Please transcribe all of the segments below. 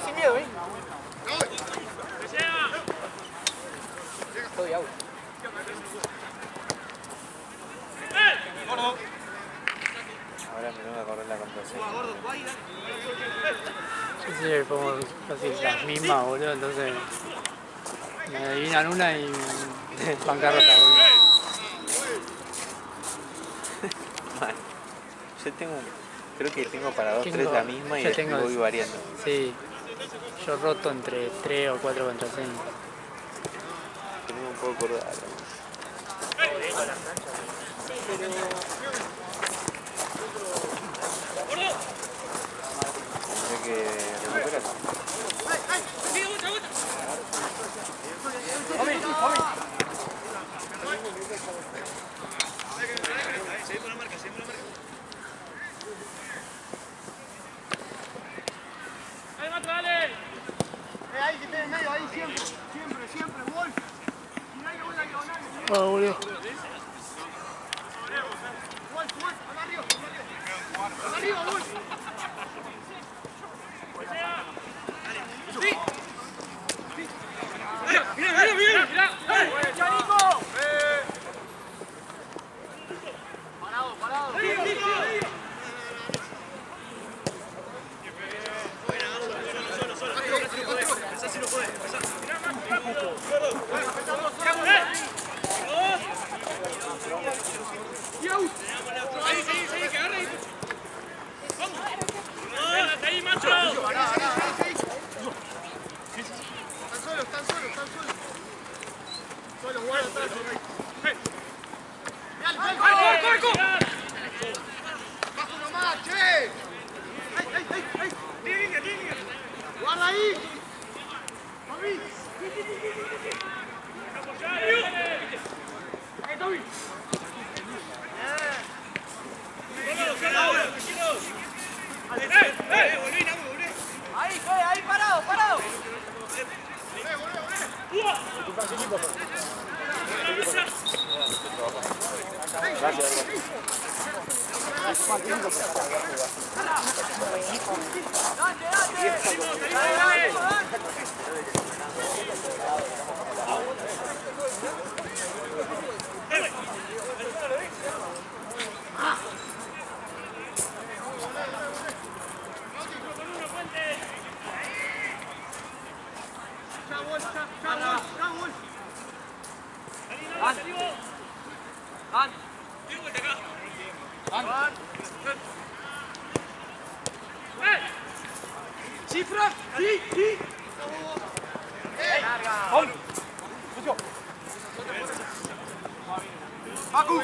Sin miedo, ¿eh? Estoy out. Ahora me tengo que acordar la contraseña. Sí, pongo casi las mismas, boludo, entonces me adivinan una y bancarrota, boludo. Mal. Yo tengo, creo que tengo para 2, 3 la misma y después voy variando. Sí, yo roto entre 3 o 4 contraseñas. Tengo un poco acordado. Tendré que recuperar. Ahí, que esté en medio, ahí siempre, siempre, Wolf. Mirá que buena diagonal. Ah, boludo. Wolf, acá arriba, acá arriba, Wolf. Mirá. ¡Chanico! Parado. Ahí, que agarre ahí. Vamos. Ahí, macho. Están solos. Solos, guarda atrás. Dale. Bajo nomás, che. Ahí. Línea. Guarda ahí. Tommy. Tommy. Volví. Ahí, parado. Cifra, sí. Pacu.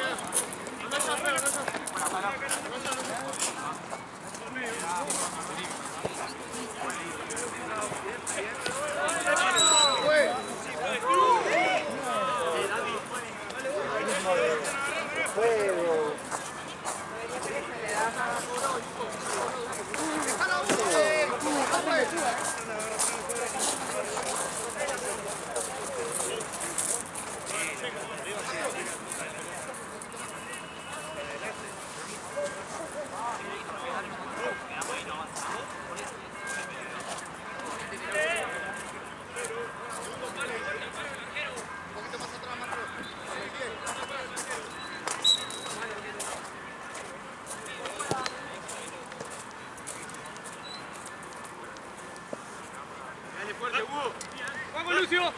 Vamos, Lucio.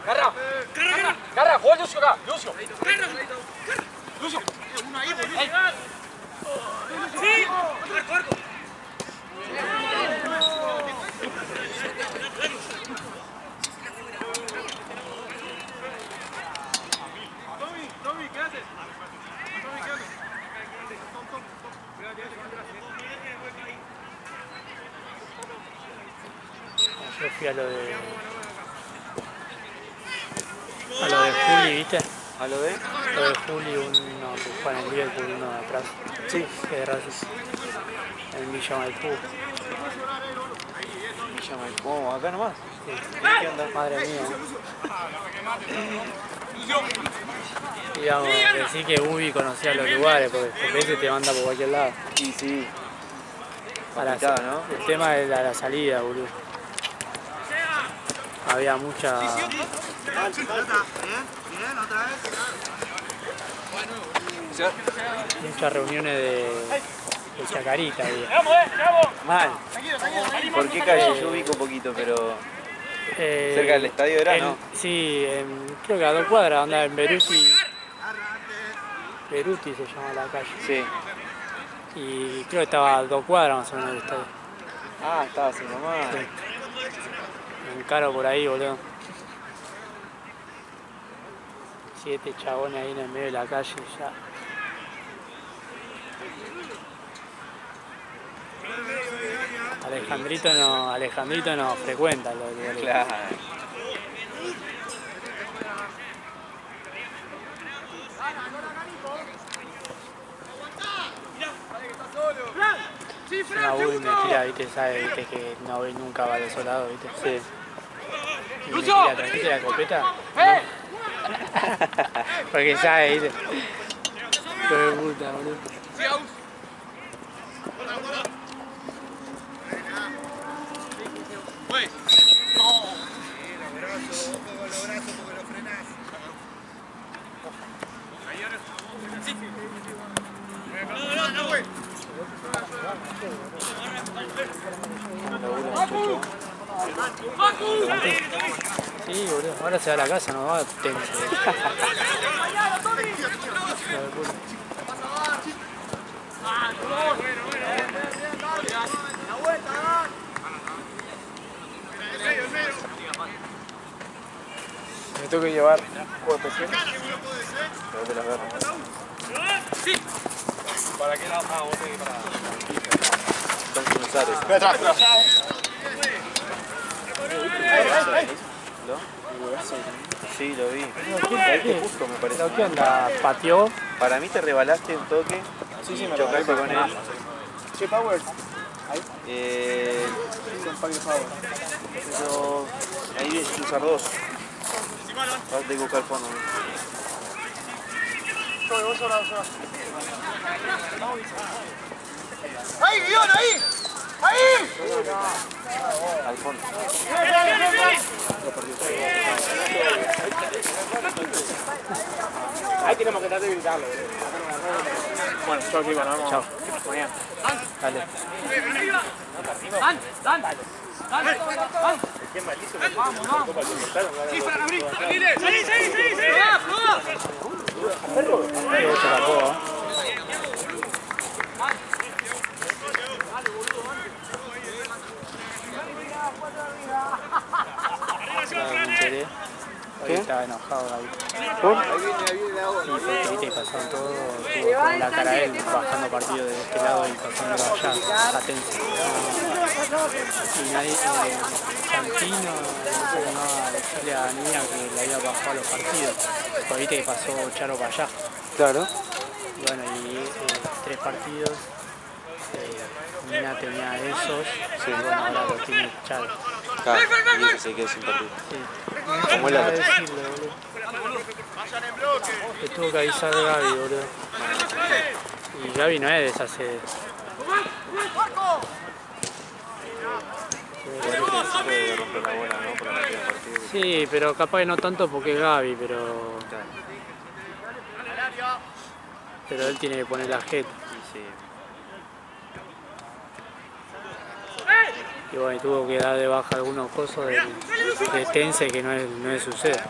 Garra, juega Lucio acá, Lucio. Lucio. Uno ahí, boludo. Sí. Arco. Tommy, ¿qué haces? Tom. Yo fui a lo de Juli, ¿viste? ¿A lo de? Lo de Juli, uno que juega en el Liverpool, uno de atrás. Sí. Que de Racing. En Villa Maipú. Villa Maipú, acá nomás. Sí. ¿Qué onda? Madre mía. Digamos, decir que Ubi conocía los lugares, porque a veces te manda por cualquier lado. Sí, sí. Para Complicado, ¿no? el tema de la salida, boludo. Había mucha muchas reuniones de chacarita, había. Mal. ¿Por qué calle? Yo ubico un poquito, pero... ¿Cerca del estadio era, no? Sí, creo que a 2 cuadras, anda en Beruti. Beruti se llama la calle. Sí. Y creo que estaba a 2 cuadras más o menos del estadio. Ah, estaba así nomás. Sí. Me encaro por ahí, boludo. 7 chabones ahí en el medio de la calle ya. Alejandrito no frecuenta los lugares. Claro. Una Uy me tira, viste, sabe, viste que no ve nunca va a los lados, viste. Sí. Y me tira, ¿trajiste la escopeta? Porque sabe, viste. Hijo de puta, boludo. Sí, boludo. Ahora se va a la casa, no va a tenso. Me tengo que llevar juego de presión. Pero te las agarro. ¿Para qué lado? Ah, vos tenés que para... Son cruzares. ¿Lo? Sí, lo vi. Justo me parece. ¿Pero qué onda? ¿Pateó? Para mí te rebalaste un toque. Sí, y me chocaste con él. Che, Power. Pero ahí ves cruzar dos. Vas a tener que buscar el fondo. ¡Ahí, guión, ahí! ¡Ahí! Al fondo. Ahí tenemos que tratar de gritarlo. Bueno, chao chicos, nos vemos. Chao. Mañana. Dale. Qué bocha la coba. Me enteré. Hoy estaba enojado David. ¿Por? Sí, porque viste que pasaron todo, estuvo con la cara de él bajando partido de este lado y pasándolo allá, a Tense. Y nadie, Santino, no se llamaba a decirle a Niña que le había bajado los partidos, porque viste que pasó Charo para allá. Claro. Y bueno, y 3 partidos, Nina tenía esos, y bueno, ahora los tiene Charo. Claro, y ese se quedó sin partido. Sí. Como el otro. Decirle, boludo. Le tuvo que avisar a Gaby, boludo. Y Gaby no es de esas sedes. Puede romper la bola, ¿no? Por la cantidad de partidos. Sí, pero capaz que no tanto porque es Gaby, pero él tiene que poner la jeta. Y sí. Y bueno, tuvo que dar de baja algunos cosas de Tense que no es su sede.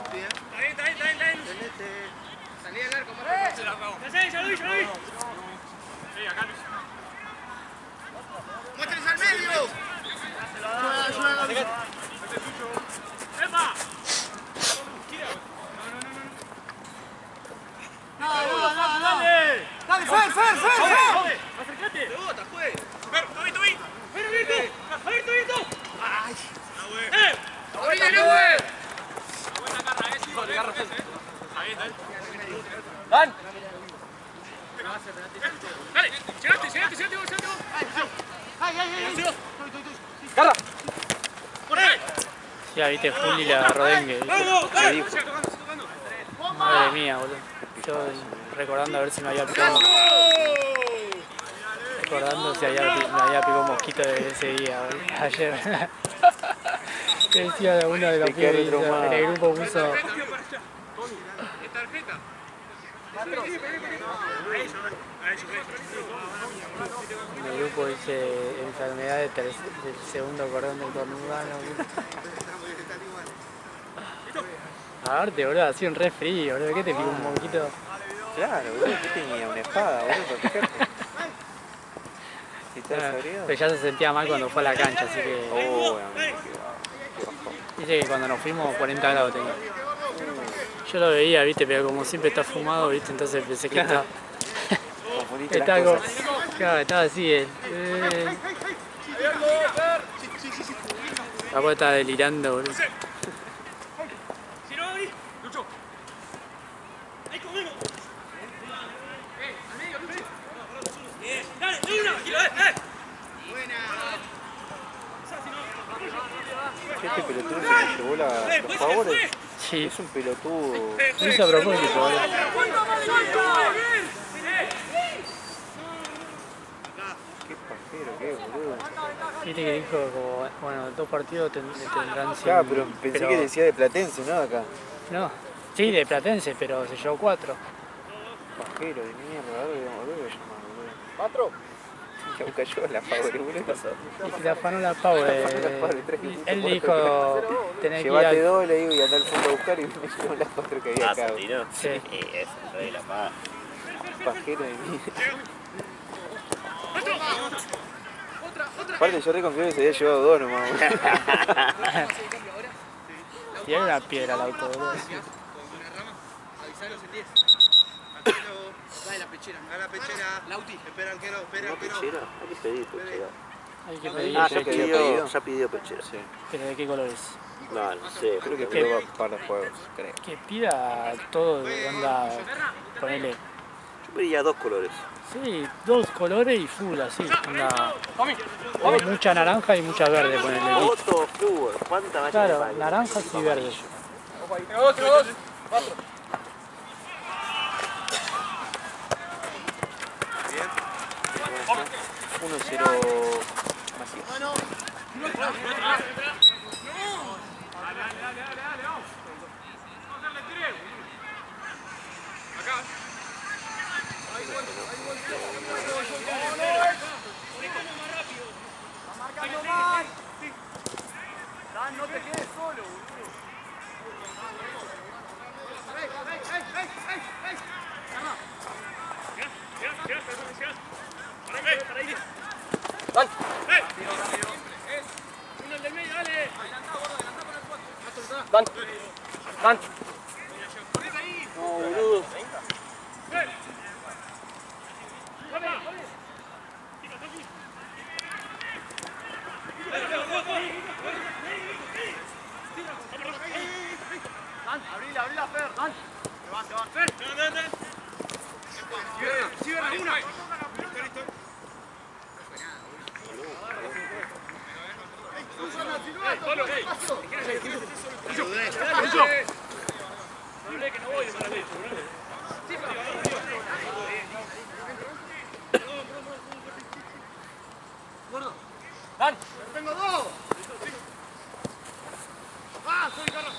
¡Muéstrense al medio! ¡Dale, Fer! ¡Acércate! ¡Rebota, juez! ¡Ver, Tobito! ¡Ver, Tobito! ¡Ay! Ya viste, Juli le agarró dengue. ¿Qué dijo? Madre mía, boludo. Yo recordando a ver si me había picado. Recordando si me había picado un mosquito de ese día, boludo. Ayer. Que decía de uno de los pibes en el grupo puso. En el grupo dice enfermedad del segundo cordón del conurbano. Aparte, boludo, hacía un re frío, boludo. ¿Qué te picó un mosquito? Claro, boludo, ¿qué tenía? Una espada, boludo, para picarte. ¿Y estás abrido? Pero ya se sentía mal cuando fue a la cancha, así que. Oh, amigo, qué bajón. Dice que cuando nos fuimos 40 grados tenía. Yo lo veía, viste, pero como siempre está fumado, viste, entonces pensé que estaba. Confundiste las Estaba, cosas. claro, estaba así, Capaz estaba delirando, boludo. Este pelotudo se me llevó los favores. Sí, Es un pelotudo. lo hizo a propósito, boludo. Qué pajero, qué boludo. Viste que dijo como, bueno, 2 partidos tendrán 100. Claro, pero pensé que decía de Platense, ¿no? Acá. No, sí, de Platense, pero se llevó 4. Pajero de mierda, ahora lo voy a llamar, boludo. ¿Cuatro? Ya busca yo la favore, boludo. Y se afanó la Power. Él dijo, tenés que ir Llevate al... 2, le digo, y andá al fondo a buscar y me llevo las 4 que había acá. ¿Santino? Sí. Es el rey de la paz. Pajero de mierda. Aparte yo reconfío que se había llevado 2 nomás, boludo. Tiene una piedra al auto, boludo. Avisaros en 10. Dale la pechera. Dale la pechera. Lauti. Espera, arquero. Espera, ¿No arquero. pechera? Hay que pedir pechera. Hay que pedir, Ah, pero, ya pidió pechera. Sí, pero ¿de qué color es? No, no sé. creo que ¿Qué? prueba para los juegos, creo. Que pida todo de onda, ponele. Yo pediría 2 colores. Sí, 2 colores y full, así, onda. Mucha naranja y mucha verde, ponele. Otto Fluor. ¿Cuánta más Claro, naranjas y verdes. Tengo dos. 1-0 Macías. Dan, no te quedes solo, boludo. Dan. Dan. No, boludo. Abrila, Fer. Dan. Se va, Fer. Sigue alguna. Dan. Tengo 2. Ah, soy Carlos.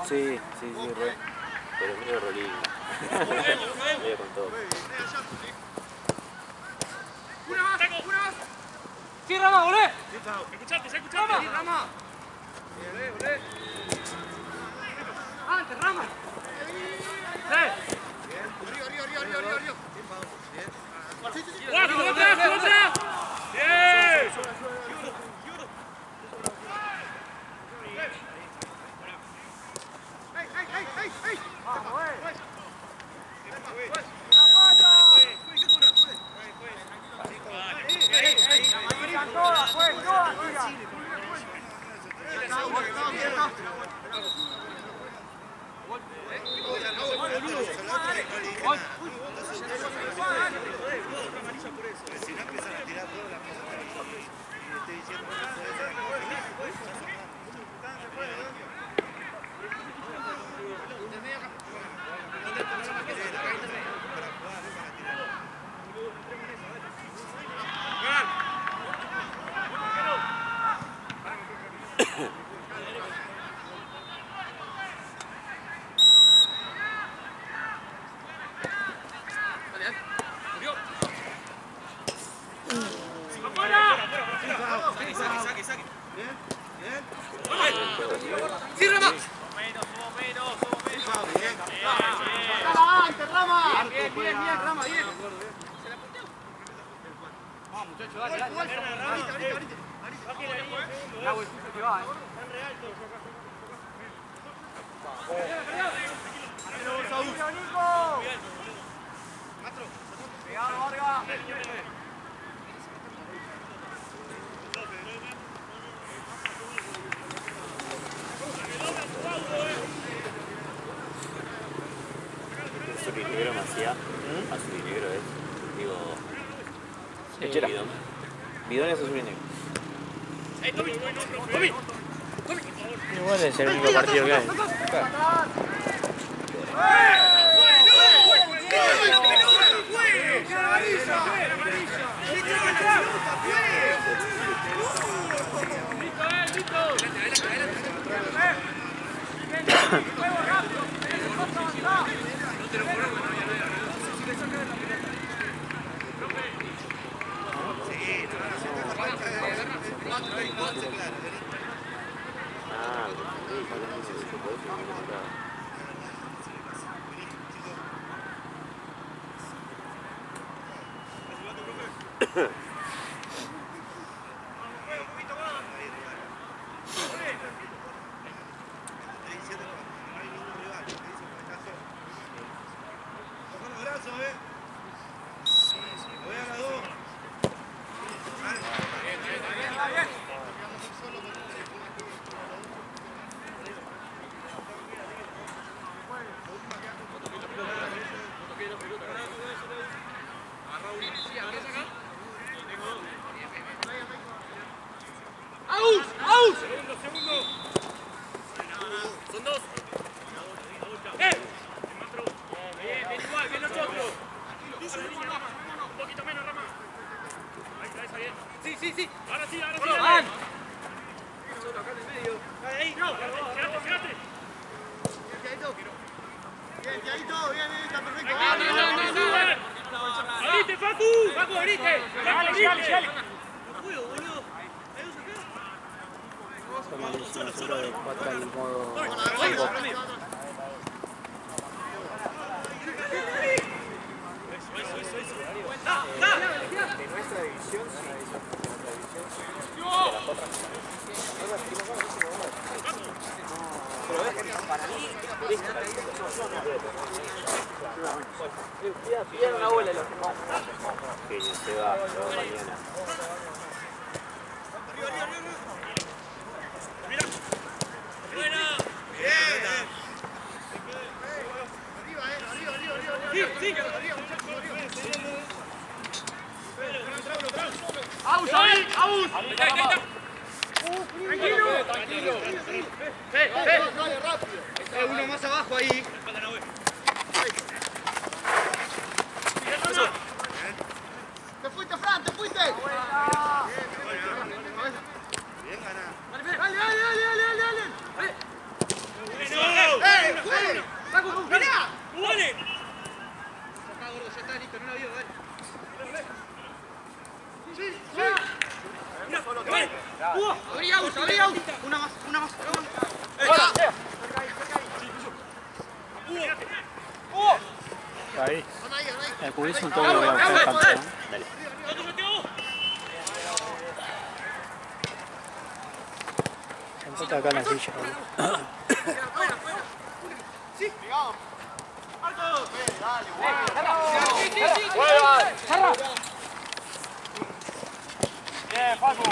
Sí, re. Pero medio rolín. Medio con todo. Sí, Rama, volé. Rama. Rama. Antes, Rama. Hey, hey, hey, hey, hey. Negro Macía, azul y negro es, digo, Lechera. bidón. Bidón es azul y negro. Igual es el único partido que hay. Genio, se va, mañana. Uno más abajo ahí. ¡Te fuiste, Fran! ¡Te fuiste! Bien ganado. Dale, dale, dale, dale. ¡Paco, mirá! ¡Dale! Acá, gordo, ya está listo, no la vio, dale. Sí, sí. Abrí out. Una más. Ahí. Cubrirse un toque de la cancha. Dale. Sentate acá en la silla. Sí, pegado. Bien, Facu.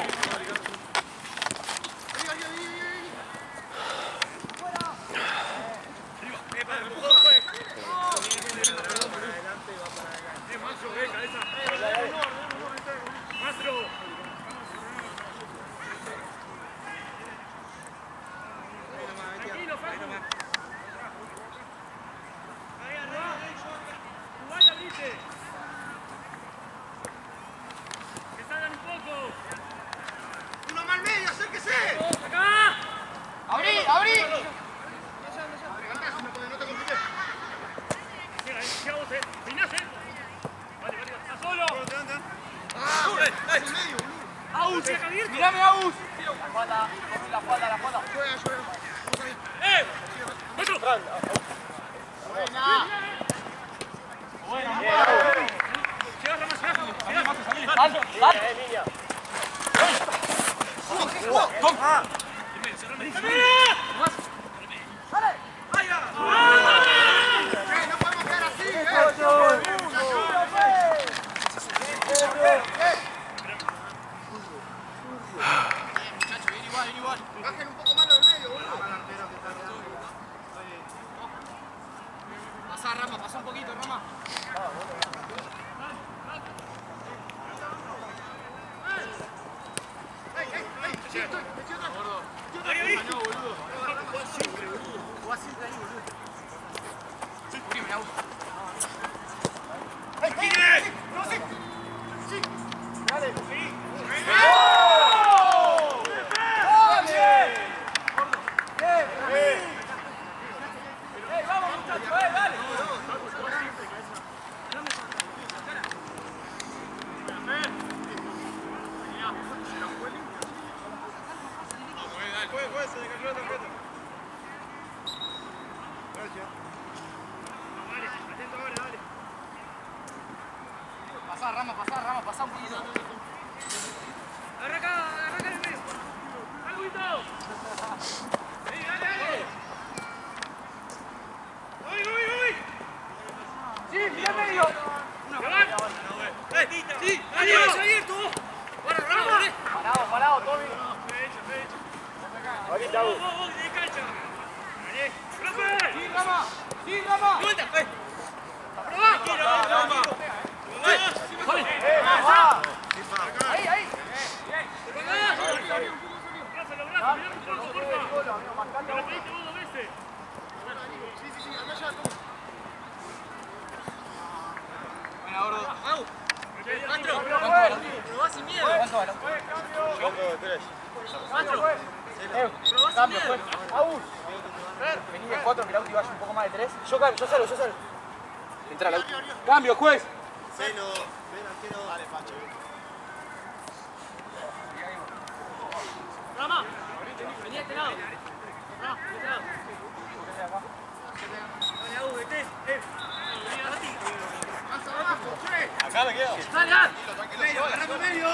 Uno más al medio, acérquese. ¡Abrí, abrí! No te compliques. ¡Mirame, Agus! La espalda, la espalda, la espalda. No podemos quedar así. Muchachos, bien igual, bien igual. Bajen un poco más lo del medio, boludo. Pasá, Rama, pasá un poquito, Rama. Sí, estoy atrás. Ahí. No, boludo. Jugás siempre, boludo. Jugás siempre ahí, boludo. Primero, Agus. ¡No, sí! ¡Sí! ¡Dale! ¡Sí! ¡Vamos, muchachos! ¡Dale! Pasá, Rama, pasá un poquito. Arranca en el medio. ¡Alguito! Dale! ¡Uy! ¡Sí, mira medio! ¡Sí! ¡Abierto! ¡Para, Rama! Parado, Toby. Ahorita, Agus. ¡De cancha! ¡Profe! ¡Sí, Rama! ¡Vuelta! ¡Probá! ¡Rama! Ahí. Sí, acá ya tú. Buena, gordo. ¡Au! ¡Mastro! Probá sin miedo. Cambio, pues. Agus. Vení de 4, que el auto vaya un poco más de 3. Yo salgo. Entra el auto. Cambio, juez. Rama, vení a este lado. Rama, de este lado. Dale, Agus, vete. Vení a ti. Más abajo, che. Acá me quedo. Dale, Dan. Medio, agarrame medio.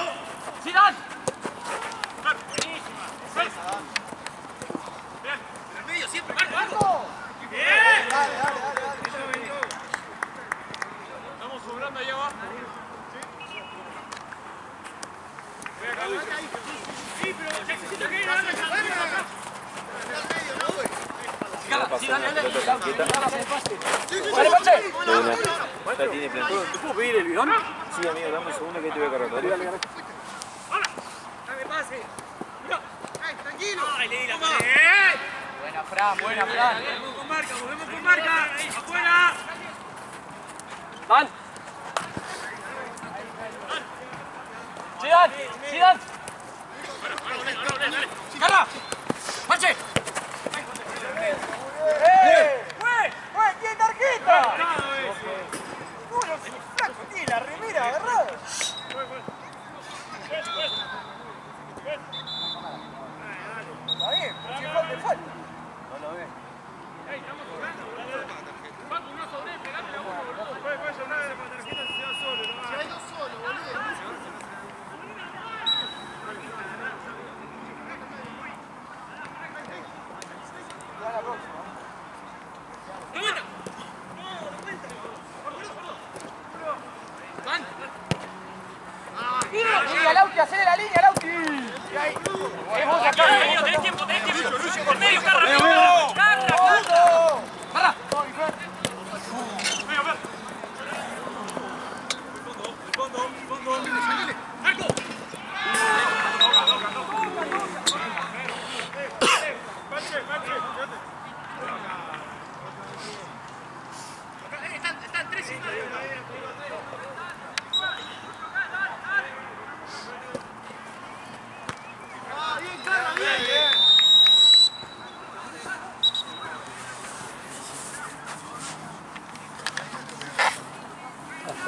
Sí, Dan. En el medio, siempre. ¡Marco! Bien. Dale. Estamos sobrando ahí abajo. Sí, pero necesito que ir a la cancha. Dale, Pache. Ya tiene plantón. ¿Te puedo pedir el bidón? Sí, amigo, dame un segundo que te voy a cargar. ¿Vale? Dame pase. Tranquilo. Ay, le di la pared. Buena, Fran. Volvemos con marca. Ahí, afuera. Van. Sidan. ¡Carla! ¡Pache! ¡Tiene tarjeta! Tiene la remera agarrada. Está bien, porque falta. No lo ve. Estamos jugando, boludo. Paco, no sobre, pegame a uno, boludo. Puede sonar la tarjeta si se va solo. Si hay dos solos, boludo.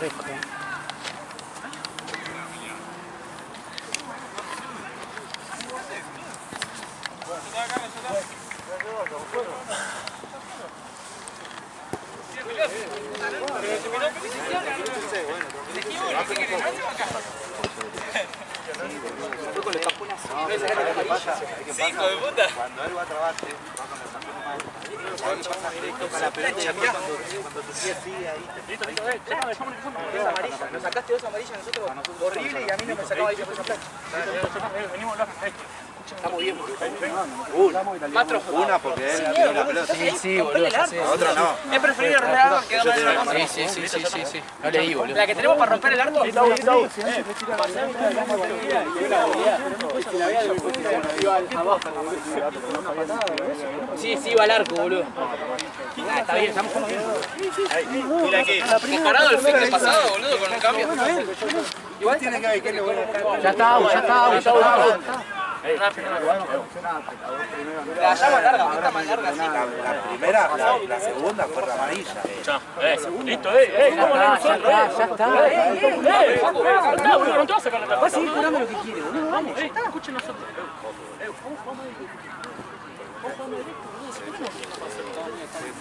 fresco. Cinco de puta. Cuando él va a trabajar, va con el campeón más. Ahí pasa directo para la pelota y cuando tu pie sigue ahí. Nos sacaste dos amarillas nosotros horrible y a mí no me sacaba amarilla por esa plancha. Venimos lejos. Estamos bien, Una porque él tiró la pelota. Sí, boludo. La otra no. Es preferible romper el arco que darle la cámara. Sí. No leí, boludo. La que tenemos para romper el arco. Sí, va al arco, boludo. Está bien, estamos jugando bien. Mira aquí. Comparado el fin de pasado, boludo, con el cambio. Igual tiene que ver que le voy a Ya está. La llama larga, esta más larga, sí. La primera, la segunda fue la amarilla. Listo, Ya está. no te vas a sacar la tarjeta. Va a seguir curando lo que quiere, boludo. Vamos, ya está. Escuchen nosotros.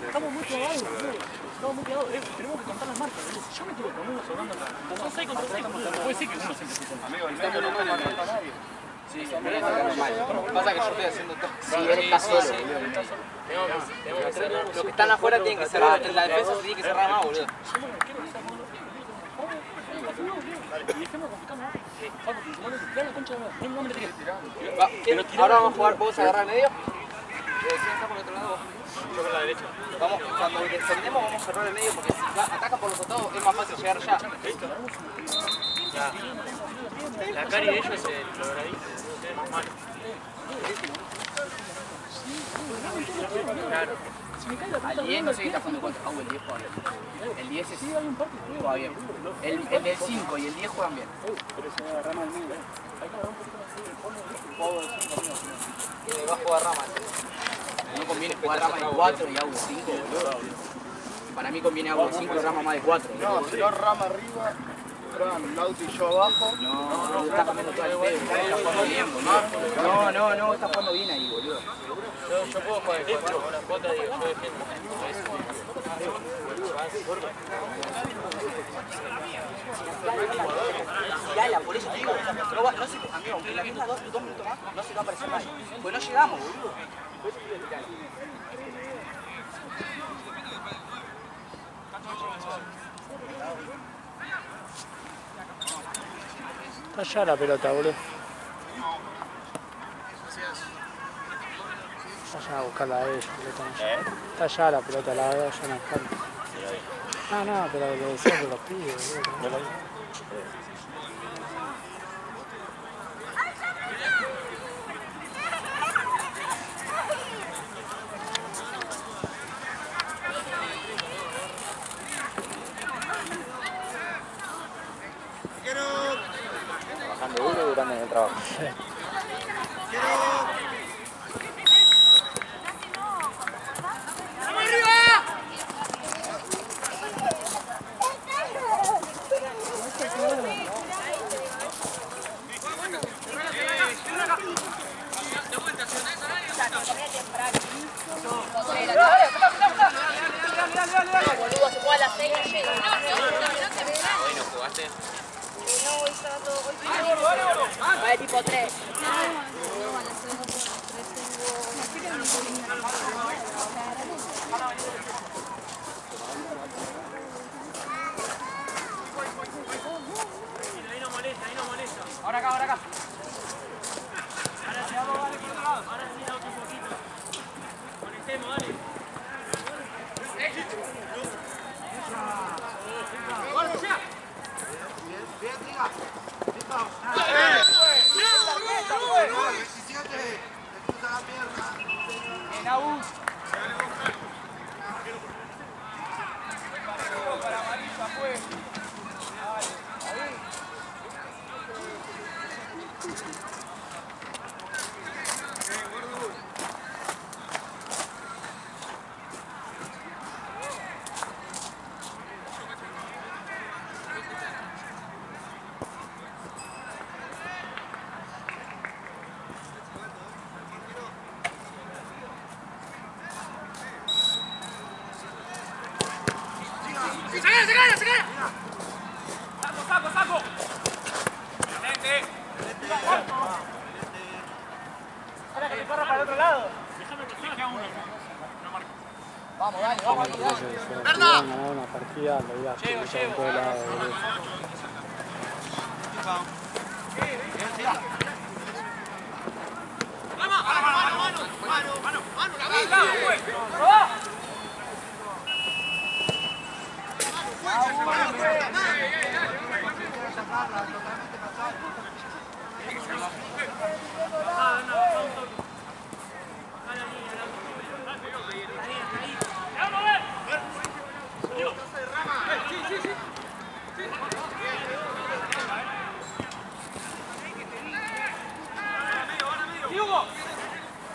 Estamos muy clavados, boludo. Estamos muy clavados. Tenemos que contar las marcas, boludo. Si yo me tiro con uno sobrando, son 6 contra 6, boludo. No puede ser que uno siempre se ponga. Sí, pasa que yo estoy haciendo todo. Sí, él está solo. Los que están afuera tienen que cerrar. En la defensa se tiene que cerrar más, boludo. Ahora vamos a jugar, ¿vos agarrar el medio? ¿Quién está por el otro lado? Yo por la derecha. Vamos, cuando defendemos vamos a cerrar el medio porque si atacan por los costados es más fácil llegar ya. La cari de ellos es el logradito, es más malo. Claro. Al 10 no sé qué está jugando contra Pau, el 10 juega bien. El 10 juega bien. El del 5 y el 10 juegan bien. Va a jugar Rama. No conviene jugar Rama de 4 y Agua 5, boludo. Para mí conviene Agua 5 y Rama más de 4. No, si no Rama arriba, Fran, Lauti y yo abajo. No, está comiendo todo el pedo, está jugando bien, boludo. No, está jugando bien ahí, boludo. Yo puedo jugar de 4 con la cuota, digo, yo defiendo. Y ala, por eso digo, no se amigo, aunque la misma 2 minutos más, no se va a aparecer nadie. Pues no llegamos, boludo. Está allá la pelota, boludo. Vayan a buscarla a ellos. Está allá la pelota, la vayan a buscarla. No, pero lo decía por los pibes, boludo. Trabajando duro y durando en el trabajo. Boludo, se juega a las 6 y llega. Hoy no jugaste. No, hoy estaba todo. Hoy va de tipo 3. Ahí no molesta, ahí no molesta. Ahora acá. Ahora sí, vamos, dale por otro lado. Ahora sí, otro poquito. Conectemos, dale. ¡Saco! Ahora que me corra para el otro lado. Déjame que deje a uno. Vamos, dale, vamos. Ganar una partida, lo iba a escuchar en todo lado.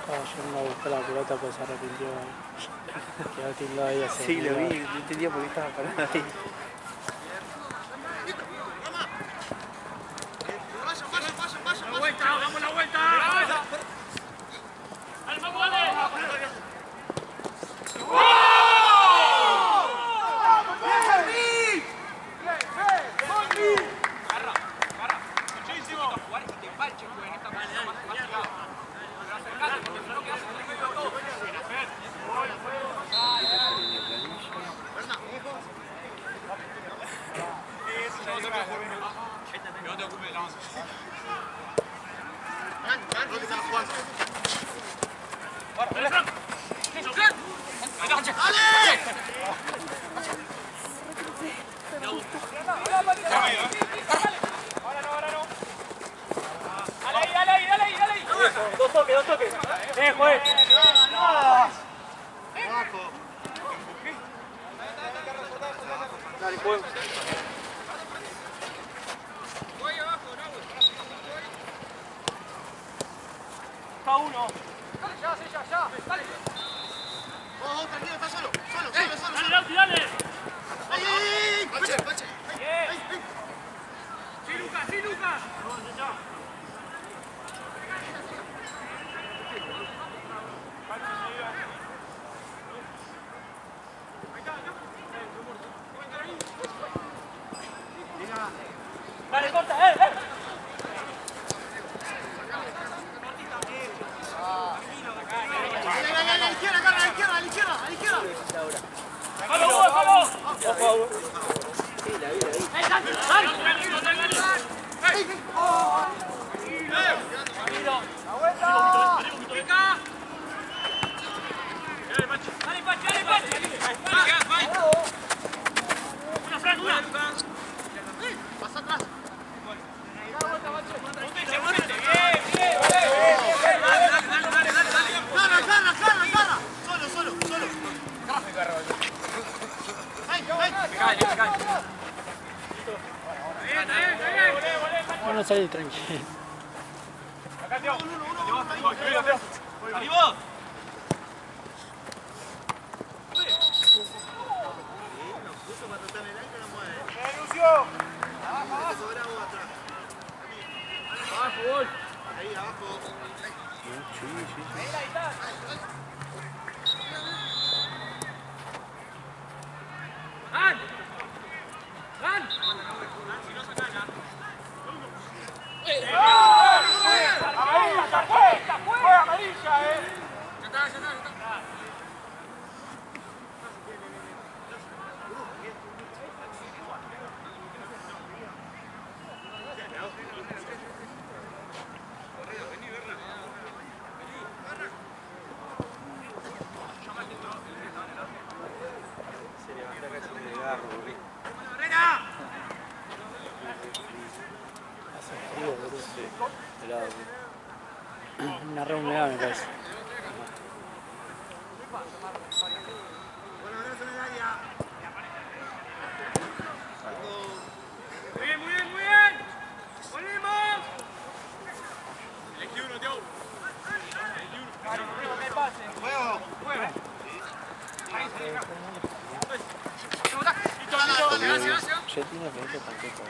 Estaba yendo a buscar la pelota, pues se arrepintió. Quedó tildado ahí hacia Sí, lo vi, no entendía por qué estaba parado ahí. ¡Damos la vuelta! ¡Dale, vamos, dale! Dos toques. Juez. Dale, juez. Está uno. Dale, ya. Dale. Vamos, tranquilo, está solo. Dale, Lauti, dale. Pache. Sí, Lucas. Dale, corta, A la izquierda. ¡Vamos! ¡Ojo! Sí, la vi. ¡La vuelta! ¡Dale, Pachi! ¡Una, Fran! ¡Pasa atrás! ¡Dale! Solo. Bueno, salí tranquilo. Acá, Teo. ¡Arriba! Una re humedad me parece. Muy bien. ¡Volvemos! Elegí uno, Teo. ¡Juego! Yo tengo que ir tanqueta.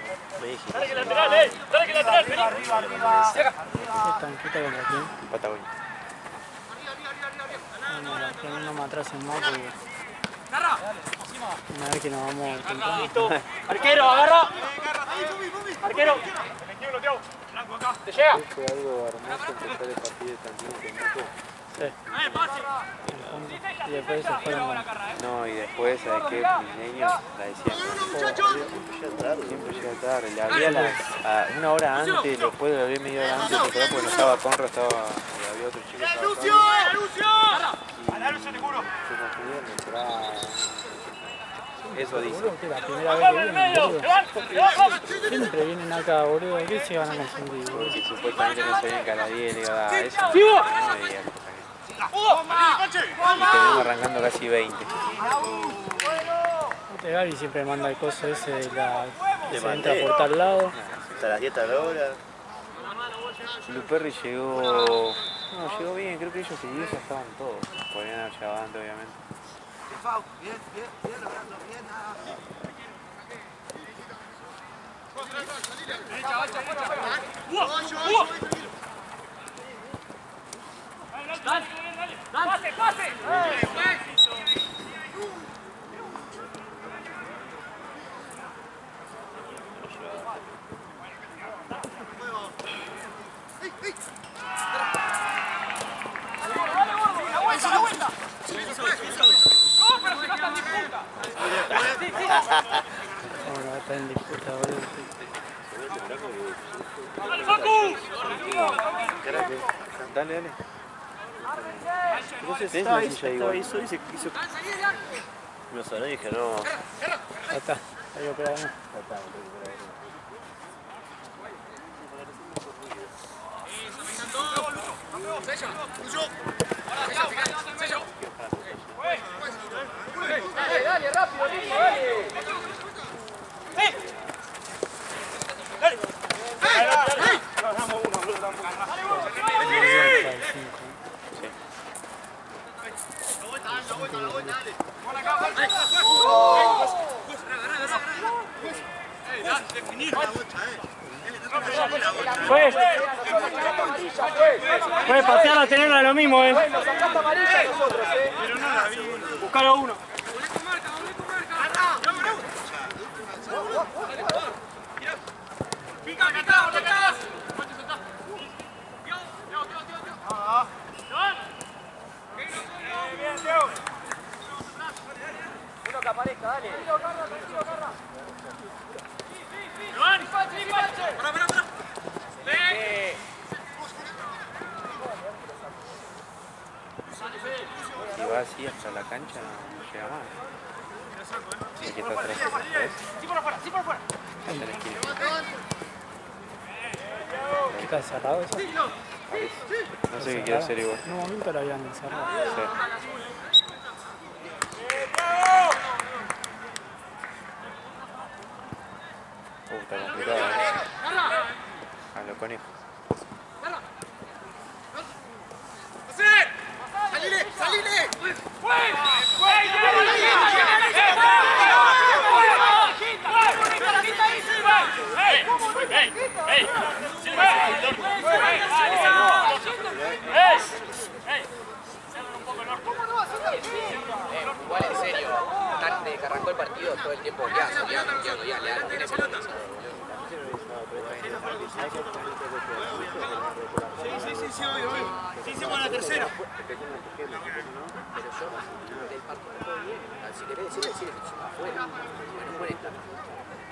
Dale que lateral, vení. Arriba. ¿Es tanqueta contra quién? Patagonia. No me atrasen más porque... ¡Garra! Una vez que nos vamos temprano. Listo. Arquero, agarra. Arquero. ¿Te llega? Fue algo hermoso empezar el partido tan bien temprano. Sí. Y después se fueron. No, y después, ¿sabes qué? Mis niños la decían. Siempre llega tarde. Le había una hora antes, después le hablé media hora antes, porque no estaba Conra, había otro chico que estaba acá. Se confundieron de entrada. Eso dice. Boludo, que la primera vez que vienen, boludo. Siempre vienen acá, boludo. ¿Qué se van a confundir, boludo? Porque supuestamente no sabían que a las 10 le iba a dar eso. No me digas. Y tenemos arrancando casi 20. Este Gaby siempre manda el coso ese de la que se entra por tal lado. Hasta las 10 de la hora. Luperri llegó. No, llegó bien, creo que ellos y ellos ya estaban todos. Podrían haber llegado antes, obviamente. ¡Pase, pase! ¡La vuelta! ¡No, pero se está en disputa! Bueno, está en disputa, boludo. ¡Dale, Facu! Dale, dale. Entonces hizo unos horarios y dije no. Ahí está, ahí operamos. Dale, rápido, Nico, dale. Puedes patear a tenerla de lo mismo, Bueno, sacaste amarilla nosotros, Pero no la vi. Buscalo uno. Pica, pica, pica. Bien, Diego. Uno que aparezca, dale. Si va así hasta la cancha, no llega más. Aquí está atrás. Sí por afuera, sí por afuera. Hasta la esquina. ¿Qué está cerrado eso? Parece. No sé qué quiere hacer igual. En un momento lo habían cerrado. Sí. Está complicado, A los conejos. ¡Salile! ¡Salile! Igual en serio, desde que arrancó el partido todo el tiempo ya, tiene pelota. Sí, obvio. Sí, hicimos la tercera. Pero yo, del partido todo bien. Si querés decirle que son afuera. No pueden estar.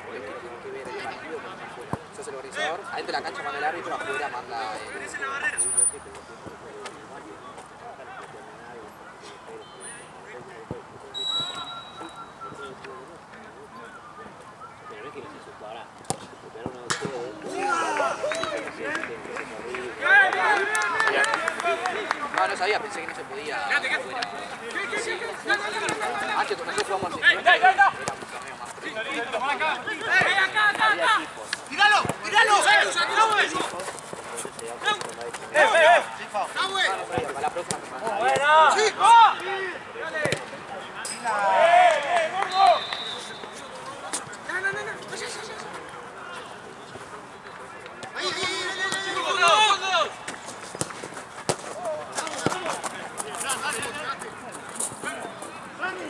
Porque es que tiene que ver el partido con afuera. Sos el organizador, adentro de la cancha manda el árbitro, afuera manda el... No, no sabía, pensé que no se podía. Sí. Antes nosotros jugamos así. ¡Tíralo! ¡Tíralo! Para la próxima semana. ¡Buena! ¡Sí! ¡Gordo!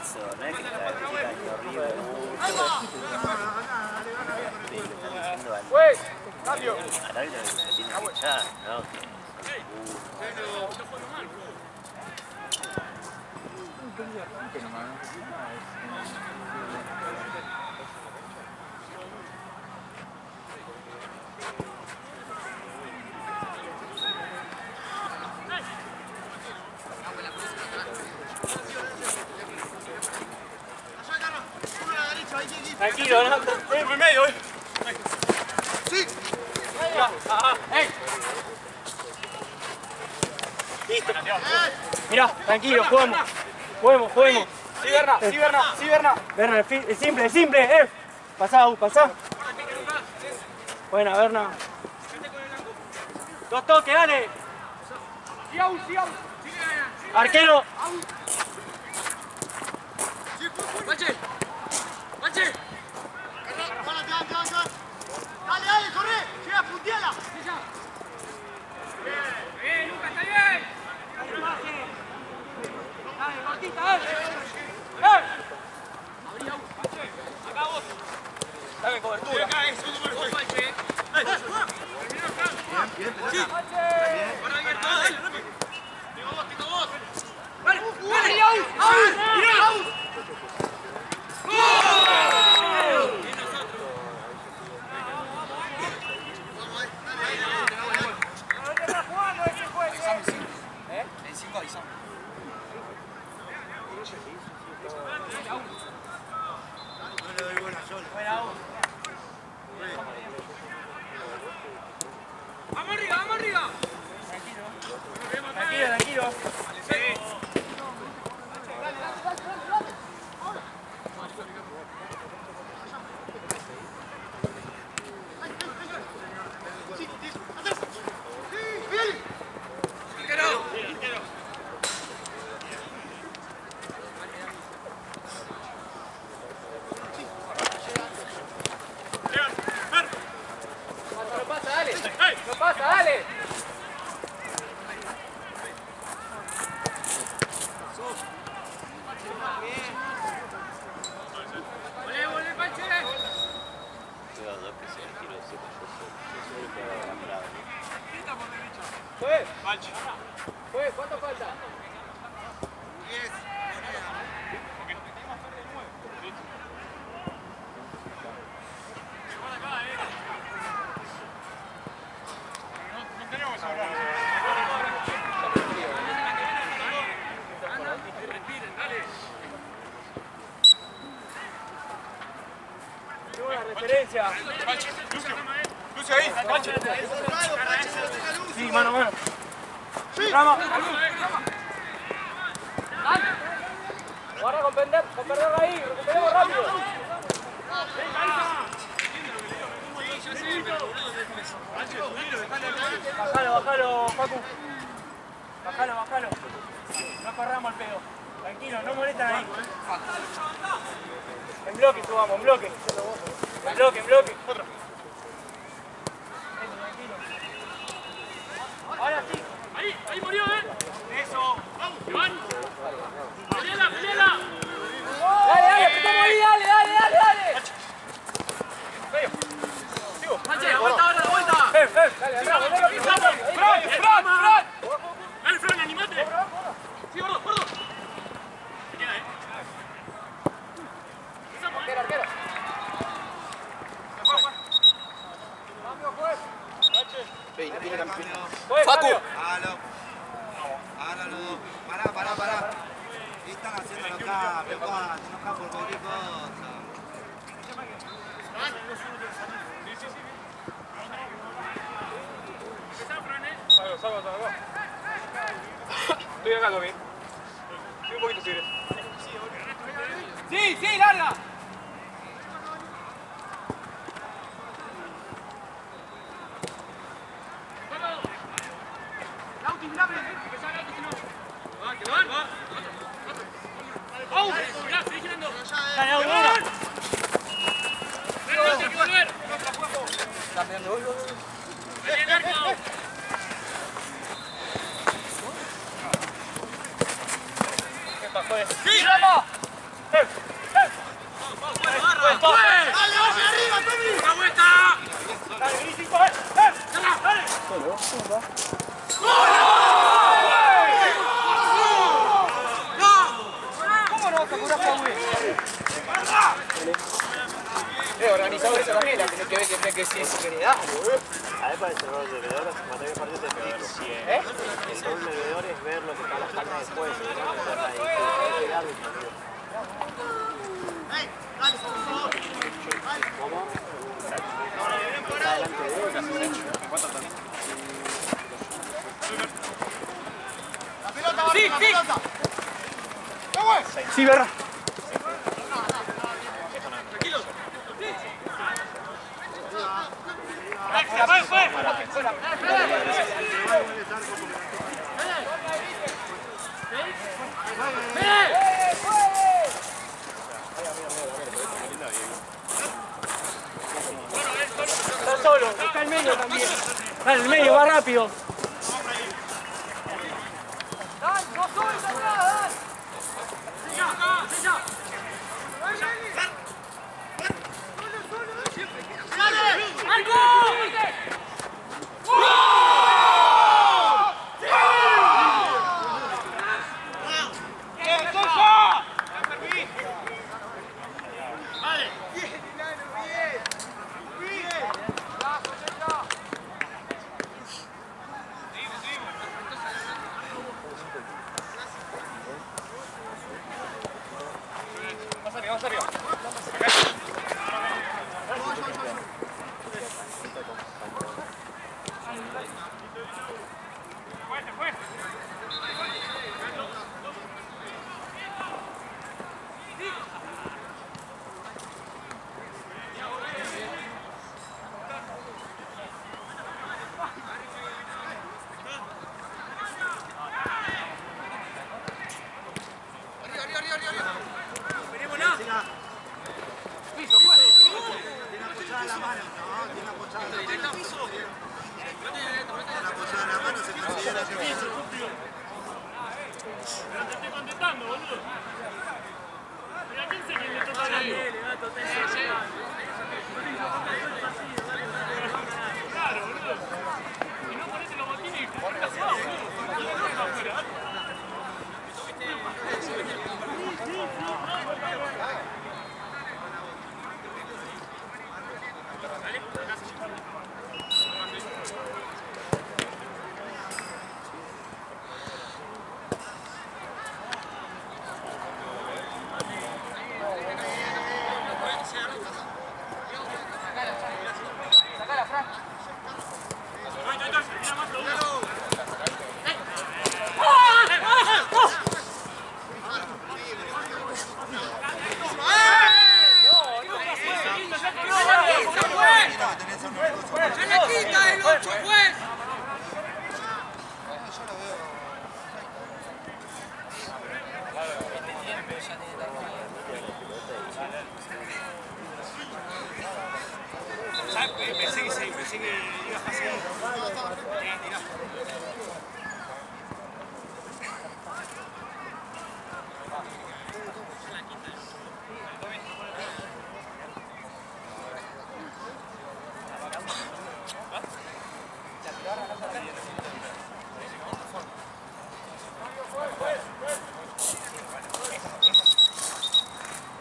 Eso, no es que está horrible. Al árbitro que se tiene que echar, ¿no? Tranquilo, ¿no? Por medio, Sí. Listo. Mirá, tranquilo, juguemos. Sí, Berna. Berna, es simple, Pasá, pasá. Buena, Berna. 2 toques, dale. Arquero. ¡Manche! ¡Dale, corre! ¡Llega, punteala! ¡Bien, Lucas, está bien! ¡Dale, Martita, dale! ¡Acá vos! Dame cobertura. Acá, vos, Manche. Bien, pelota. ¡Para Alberto, dale, rápido! ¡Tito vos! ¡Dale! ¡Mirá! ¡Vamos arriba! Tranquilo. ¡No pasa, dale! ¡Volé, Panche! Los dos que se tiró ese payaso. Eso es lo que va agarrado. ¿Cuánto falta? 10. No tenemos que hablar. Respiren, dale. Qué buena referencia. Lucio ahí, Panche. Sí, mano. Rama. Guarda con perderlo ahí, recuperemos rápido. Bájalo, Facu. Bájalo. No corramos al pedo. Tranquilo, no molestan ahí. En bloque subamos, en bloque. En bloque. Otro. Tranquilo. Ahora sí. Ahí murió, Eso. Vamos, Iván. Peleala. Dale, estamos ahí, dale. Sigo. Panche, aguanta ahora la vuelta. Dale, atrás, Fran. Dale, Fran, animate. Sí, gordo. Se queda, Arquero. Facu. Hágalo. Pará. ¿Qué están haciendo acá? Pepa, no acá por cualquier cosa. Salgo. Estoy acá, Tommy. Estoy un poquito libre. Sí, larga. Lauti, mirá, que salga Lauti, si no. Que van. ¡Au! Mirá, estoy girando. Dale, Auto. Hay que volver. Está pegando hoy. Ahí el arco. ¿Qué pasó? ¡Sí, Rama! Organizadores también, la tiene que ver que sí es seriedad. A mí me parece el rol del bebedor, cuando hay un partido de ver. El rol del bebedor es ver lo que está pasando después, no estar ahí. Es el árbitro, ¿cómo? Está delante de él. ¡Sí, sí! Sí, Berra. Está solo, está en medio también. Está en el medio, va rápido.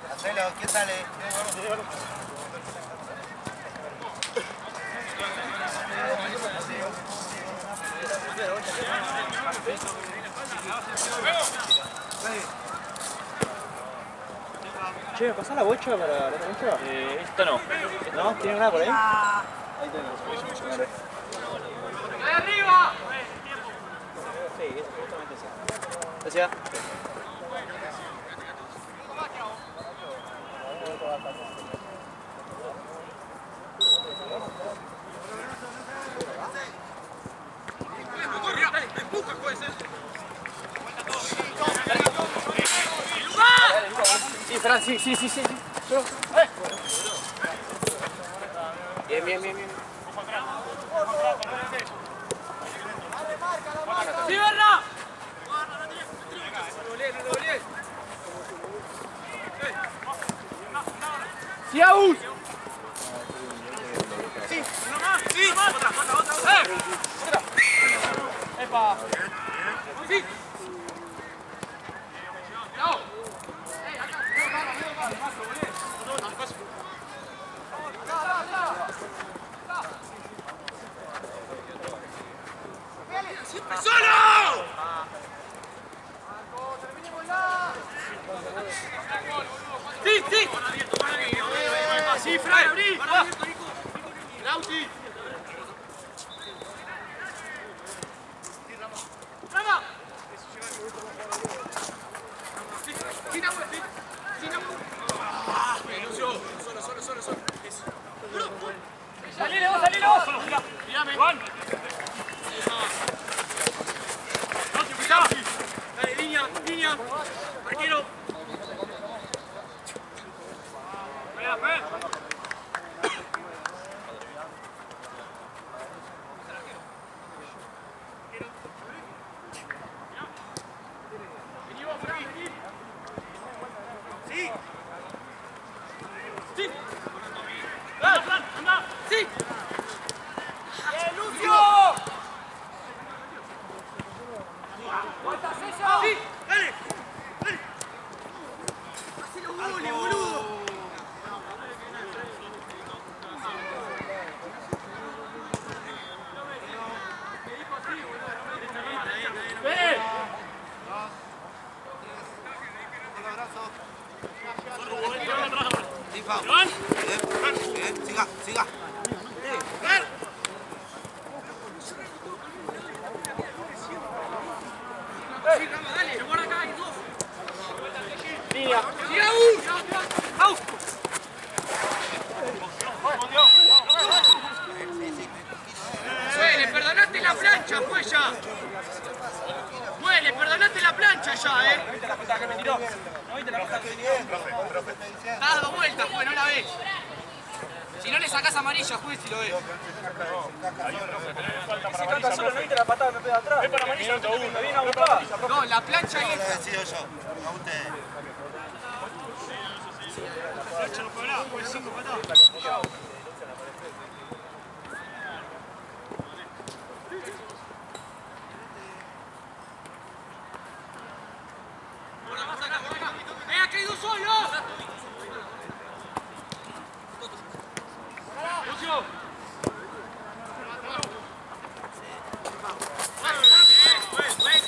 Marcelo, ¿qué sale? Che, ¿me pasás la bocha para la otra bocha? Esto no. ¿No? ¿Tienen una por ahí? Ahí tenemos. ¡Arriba! Sí, es justamente esa. Gracias. Sí, Fran, sí. Bien. ¡Sí, Berna! ¡Siaus! Sí, uno más, sí, otra. ¡Epa! Sí. No. ¡Solo! Sí, sí. Sí, Fran, abrí. Lauti. ¡Brava! Sin agua, sin agua. Solo. ¡Salile vos, salile vos! Mírame. Juan. Dale, línea. Arquero. Sí. Sí. Fran, anda. Sí. ¡Bien, Lucio! Sí, dale. Hacelo gole, boludo. ¡Ven! Bien, siga. Dale, se guarda acá, hay dos. Línea. ¡Au! Muele, perdonaste la plancha, pues ya. Muele, perdonaste la plancha ya, ¿Viste la puta que me tiró? ¿No viste la puta que me tiró? Estás dando vueltas, pues, no la ves. Si no le sacás amarilla, juez, si lo ves. Si canta solo, ¿no viste la patada que me pega atrás? Es para amarilla, me viene a buscar. No, la plancha Lo esa. decido yo, a ustedes. ¡Ha caído solo! Lucio.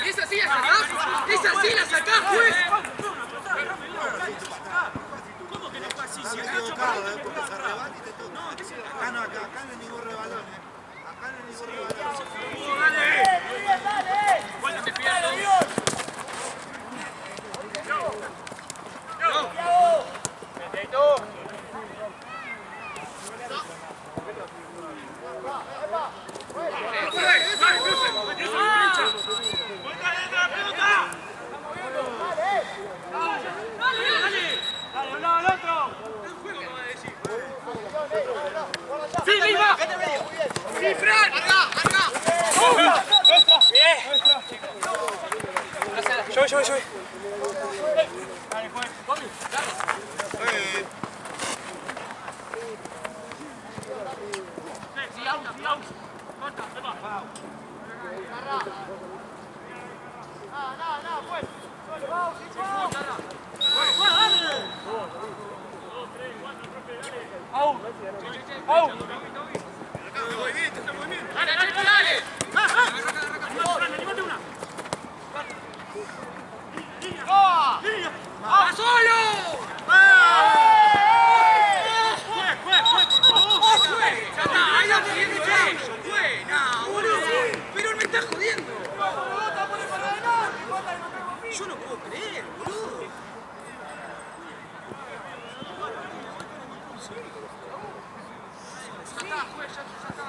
¿Es así la sacás? ¿Es así la sacás, juez? ¿Cómo que no fue así? Si acá Porque se rebate y te toca. Acá no hay ningún rebalón, Acá no hay ningún rebalón. ¡Dale! ¿Cuánto te pierdo? ¡Sí, Lima! ¡Sí, Fran! ¡Arga! ¡Bien! Yo voy. Dale, juez. Bobby, dale. Sí, out. Corta, Pepa. No, pues. Dale. Anímate una. ¡Ah, solo! Pero me estás jodiendo. Yo no puedo creer, boludo. Ya está, juez, ya está.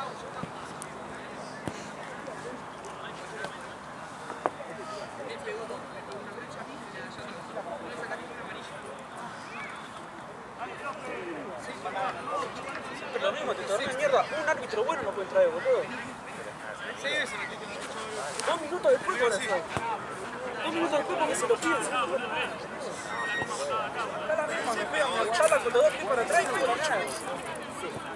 Pero lo mismo, te torneo de mierda. Un árbitro bueno no puede traer, boludo. 2 minutos después por eso. 2 minutos después porque se lo piensa. Acá la misma, me pega una charla con los dos pies para atrás y no por nada.